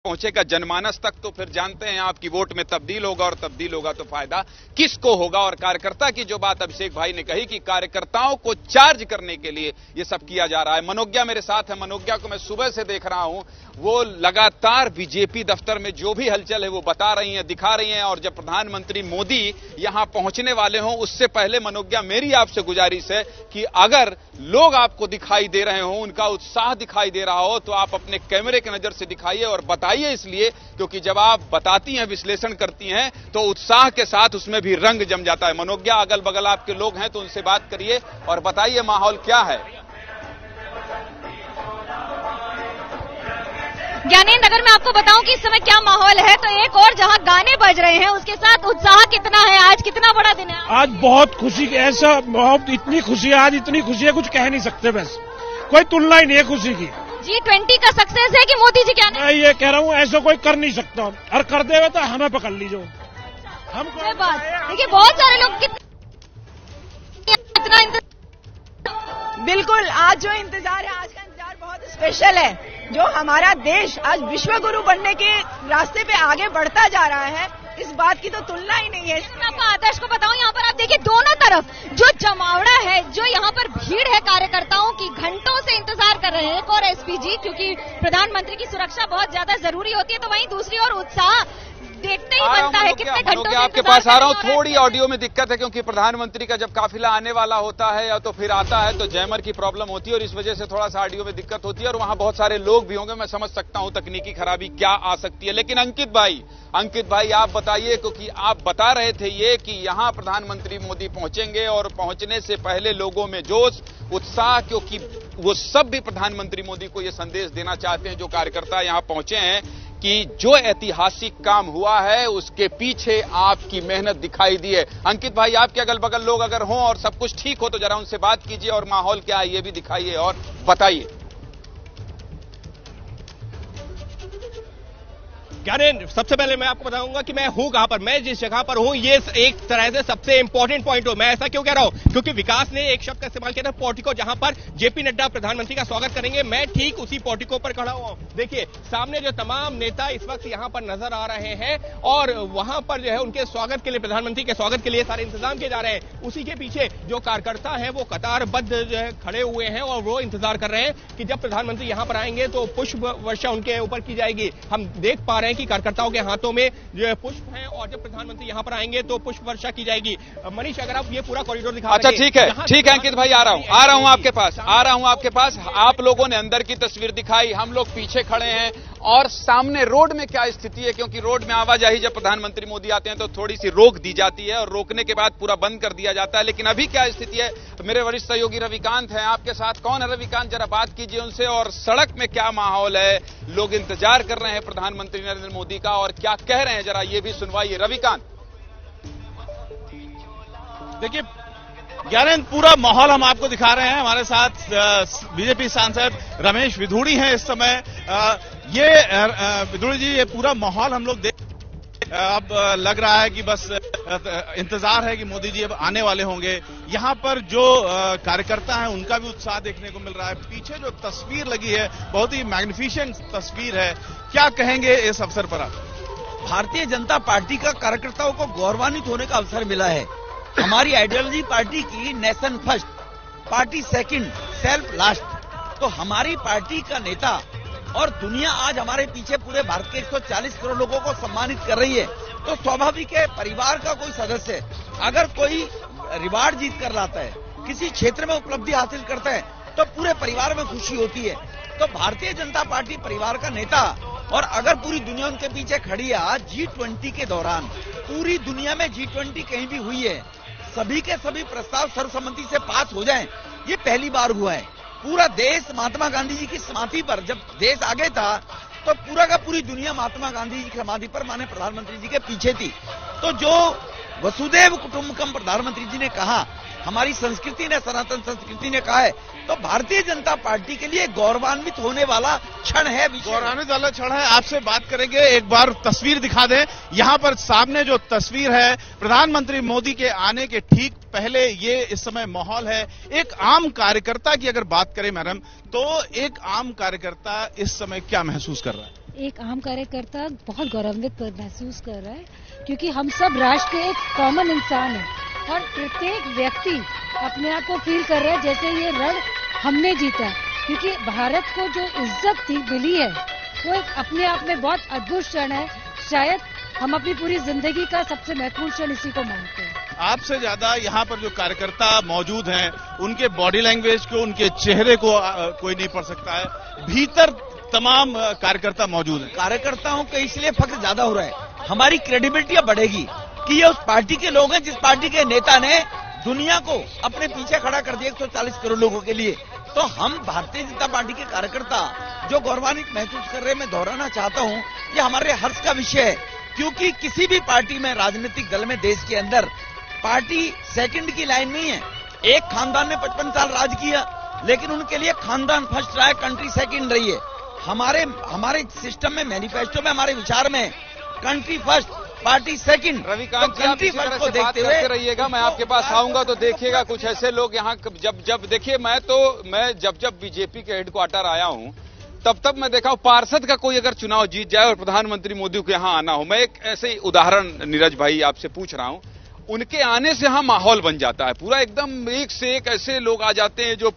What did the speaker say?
पहुंचेगा जनमानस तक तो फिर जानते हैं आपकी वोट में तब्दील होगा और तब्दील होगा तो फायदा किसको होगा। और कार्यकर्ता की जो बात अभिषेक भाई ने कही कि कार्यकर्ताओं को चार्ज करने के लिए यह सब किया जा रहा है। मनोज्ञा मेरे साथ है। मनोज्ञा को मैं सुबह से देख रहा हूं, वो लगातार बीजेपी दफ्तर में जो भी हलचल है वो बता रही हैं, दिखा रही हैं। और जब प्रधानमंत्री मोदी यहां पहुंचने वाले हों उससे पहले मनोज्ञा मेरी आपसे गुजारिश है कि अगर लोग आपको दिखाई दे रहे हो, उनका उत्साह दिखाई दे रहा हो तो आप अपने कैमरे की नजर से दिखाइए और बताइए, इसलिए क्योंकि जब आप बताती हैं, विश्लेषण करती हैं तो उत्साह के साथ उसमें भी रंग जम जाता है। मनोज्ञा, अगल बगल आपके लोग हैं तो उनसे बात करिए और बताइए माहौल क्या है। ज्ञानेंद्र, अगर मैं आपको बताऊं कि इस समय क्या माहौल है तो एक और जहां गाने बज रहे हैं उसके साथ उत्साह कितना है। आज कितना बड़ा दिन है। आज बहुत खुशी, ऐसा बहुत इतनी खुशी है, आज इतनी खुशी है कुछ कह नहीं सकते, बस कोई तुलना ही नहीं है खुशी की। G20 का सक्सेस है कि मोदी जी क्या? मैं ये कह रहा हूँ ऐसा कोई कर नहीं सकता, और कर दे तो हमें पकड़ लीजिए। हम देखिए बहुत सारे लोग कितना बिल्कुल, आज जो इंतजार है, आज का इंतजार बहुत स्पेशल है। जो हमारा देश आज विश्व गुरु बनने के रास्ते पे आगे बढ़ता जा रहा है, इस बात की तो तुलना ही नहीं है। मैं आपको आदर्श को बताऊं, यहाँ पर आप देखिए दोनों तरफ जो जमावड़ा है, जो यहाँ पर भीड़ है कार्यकर्ताओं की, घंटों से इंतजार कर रहे हैं। एक और एसपीजी, क्योंकि प्रधानमंत्री की सुरक्षा बहुत ज्यादा जरूरी होती है, तो वहीं दूसरी ओर उत्साह देखते ही बनता है। कितने घंटों से आपके पास आ रहा हूं। थोड़ी ऑडियो में दिक्कत है क्योंकि प्रधानमंत्री का जब काफिला आने वाला होता है या तो फिर आता है तो जैमर की प्रॉब्लम होती है और इस वजह से थोड़ा सा ऑडियो में दिक्कत होती है और वहां बहुत सारे लोग भी होंगे। मैं समझ सकता हूं तकनीकी खराबी क्या आ सकती है। लेकिन अंकित भाई आप बताइए, क्योंकि आप बता रहे थे ये कि यहां प्रधानमंत्री मोदी पहुंचेंगे और पहुंचने से पहले लोगों में जोश, उत्साह, क्योंकि वो सब भी प्रधानमंत्री मोदी को यह संदेश देना चाहते हैं जो कार्यकर्ता यहां पहुंचे हैं कि जो ऐतिहासिक काम हुआ है उसके पीछे आपकी मेहनत दिखाई दी है। अंकित भाई, आपके अगल बगल लोग अगर हों और सब कुछ ठीक हो तो जरा उनसे बात कीजिए और माहौल क्या है ये भी दिखाइए और बताइए। ज्ञानेंद्र, सबसे पहले मैं आपको बताऊंगा कि मैं हूं कहां पर। मैं जिस जगह पर हूं ये एक तरह से सबसे इंपॉर्टेंट पॉइंट हो। मैं ऐसा क्यों कह रहा हूं? क्योंकि विकास ने एक शब्द का इस्तेमाल किया था, पोर्टिको, जहां पर जेपी नड्डा प्रधानमंत्री का स्वागत करेंगे। मैं ठीक उसी पोर्टिको पर खड़ा हुआ हूं। देखिए सामने जो तमाम नेता इस वक्त यहां पर नजर आ रहे हैं और वहां पर जो है उनके स्वागत के लिए, प्रधानमंत्री के स्वागत के लिए सारे इंतजाम किए जा रहे हैं। उसी के पीछे जो कार्यकर्ता है वो कतारबद्ध जो है खड़े हुए हैं और वो इंतजार कर रहे हैं कि जब प्रधानमंत्री यहां पर आएंगे तो पुष्प वर्षा उनके ऊपर की जाएगी। हम देख पा रहे हैं कि कार्यकर्ताओं के हाथों में जो पुष्प हैं और जब प्रधानमंत्री यहां पर आएंगे तो पुष्प वर्षा की जाएगी। मनीष, अगर आप ये पूरा कॉरिडोर दिखा। अच्छा, ठीक है अंकित भाई, आ रहा हूं आपके पास। आप लोगों ने अंदर की तस्वीर दिखाई, हम लोग पीछे खड़े हैं और सामने रोड में क्या स्थिति है, क्योंकि रोड में आवाजाही जब प्रधानमंत्री मोदी आते हैं तो थोड़ी सी रोक दी जाती है और रोकने के बाद पूरा बंद कर दिया जाता है। लेकिन अभी क्या स्थिति है? मेरे वरिष्ठ सहयोगी रविकांत हैं आपके साथ। कौन है रविकांत? जरा बात कीजिए उनसे। और सड़क में क्या माहौल है? लोग इंतजार कर रहे हैं प्रधानमंत्री नरेंद्र मोदी का और क्या कह रहे हैं, जरा ये भी सुनवाइए। रविकांत, देखिए ज्ञानेंद्र, पूरा माहौल हम आपको दिखा रहे हैं। हमारे साथ बीजेपी सांसद रमेश विधूड़ी हैं इस समय। विधूड़ी जी, ये पूरा माहौल हम लोग अब लग रहा है कि बस इंतजार है कि मोदी जी अब आने वाले होंगे। यहाँ पर जो कार्यकर्ता हैं उनका भी उत्साह देखने को मिल रहा है। पीछे जो तस्वीर लगी है बहुत ही मैग्निफिशेंट तस्वीर है। क्या कहेंगे इस अवसर पर आप? भारतीय जनता पार्टी का कार्यकर्ताओं को गौरवान्वित होने का अवसर मिला है। हमारी आइडियोलॉजी पार्टी की nation first, party second, self last. तो हमारी पार्टी का नेता और दुनिया आज हमारे पीछे पूरे भारत के 140 करोड़ लोगों को सम्मानित कर रही है। तो स्वाभाविक है, परिवार का कोई सदस्य अगर कोई रिवार्ड जीत कर लाता है, किसी क्षेत्र में उपलब्धि हासिल करता है तो पूरे परिवार में खुशी होती है। तो भारतीय जनता पार्टी परिवार का नेता, और अगर पूरी दुनिया उनके पीछे खड़ी है। आज G20 के दौरान पूरी दुनिया में G20 कहीं भी हुई है, सभी के सभी प्रस्ताव सर्वसम्मति से पास हो जाएं, ये पहली बार हुआ है। पूरा देश महात्मा गांधी जी की समाधि पर, जब देश आगे था तो पूरा का पूरी दुनिया महात्मा गांधी जी की समाधि पर माननीय प्रधानमंत्री जी के पीछे थी। तो जो वसुदैव कुटुंबकम प्रधानमंत्री जी ने कहा, हमारी संस्कृति ने, सनातन संस्कृति ने कहा है, तो भारतीय जनता पार्टी के लिए गौरवान्वित होने वाला क्षण है। गौरवान्वित वाला क्षण है। आपसे बात करेंगे, एक बार तस्वीर दिखा दें। यहाँ पर सामने जो तस्वीर है प्रधानमंत्री मोदी के आने के ठीक पहले ये इस समय माहौल है। एक आम कार्यकर्ता की अगर बात करें मैडम, तो एक आम कार्यकर्ता इस समय क्या महसूस कर रहा है? एक आम कार्यकर्ता बहुत गौरवान्वित महसूस कर रहा है, क्योंकि हम सब राष्ट्र के एक कॉमन इंसान हैं और प्रत्येक व्यक्ति अपने आप को फील कर रहा है जैसे ये रण हमने जीता, क्योंकि भारत को जो इज्जत मिली है वो एक अपने आप में बहुत अद्भुत क्षण है। शायद हम अपनी पूरी जिंदगी का सबसे महत्वपूर्ण क्षण इसी को मानते हैं। आपसे ज्यादा यहाँ पर जो कार्यकर्ता मौजूद हैं, उनके बॉडी लैंग्वेज को, उनके चेहरे को कोई नहीं पढ़ सकता है। भीतर तमाम कार्यकर्ता मौजूद हैं। कार्यकर्ताओं का इसलिए फख्र ज्यादा हो रहा है, हमारी क्रेडिबिलिटी बढ़ेगी कि ये उस पार्टी के लोग हैं जिस पार्टी के नेता ने दुनिया को अपने पीछे खड़ा कर दिया 140 करोड़ लोगों के लिए। तो हम भारतीय जनता पार्टी के कार्यकर्ता जो गौरवान्वित महसूस कर रहे हैं, मैं दोहराना चाहता हूं, ये हमारे हर्ष का विषय है, क्योंकि किसी भी पार्टी में, राजनीतिक दल में, देश के अंदर पार्टी सेकंड की लाइन नहीं है। एक खानदान ने 55 साल राज किया, लेकिन उनके लिए खानदान फर्स्ट रहा है, कंट्री सेकंड रही है। हमारे सिस्टम में, मैनिफेस्टो में, हमारे विचार में country first, party second. Ravikant ji, आप इसी तरह से बात करते रहिएगा, मैं आपके पास आऊंगा तो देखिएगा कुछ ऐसे लोग यहाँ जब देखिए, मैं जब बीजेपी के हेडक्वार्टर आया हूं तब मैं देखा हूं पार्षद का कोई अगर चुनाव जीत जाए और प्रधानमंत्री मोदी को यहाँ आना हो, मैं एक ऐसे उदाहरण नीरज भाई आपसे पूछ रहा हूं, उनके आने से यहाँ माहौल बन जाता है पूरा, एकदम एक से एक ऐसे लोग आ जाते हैं जो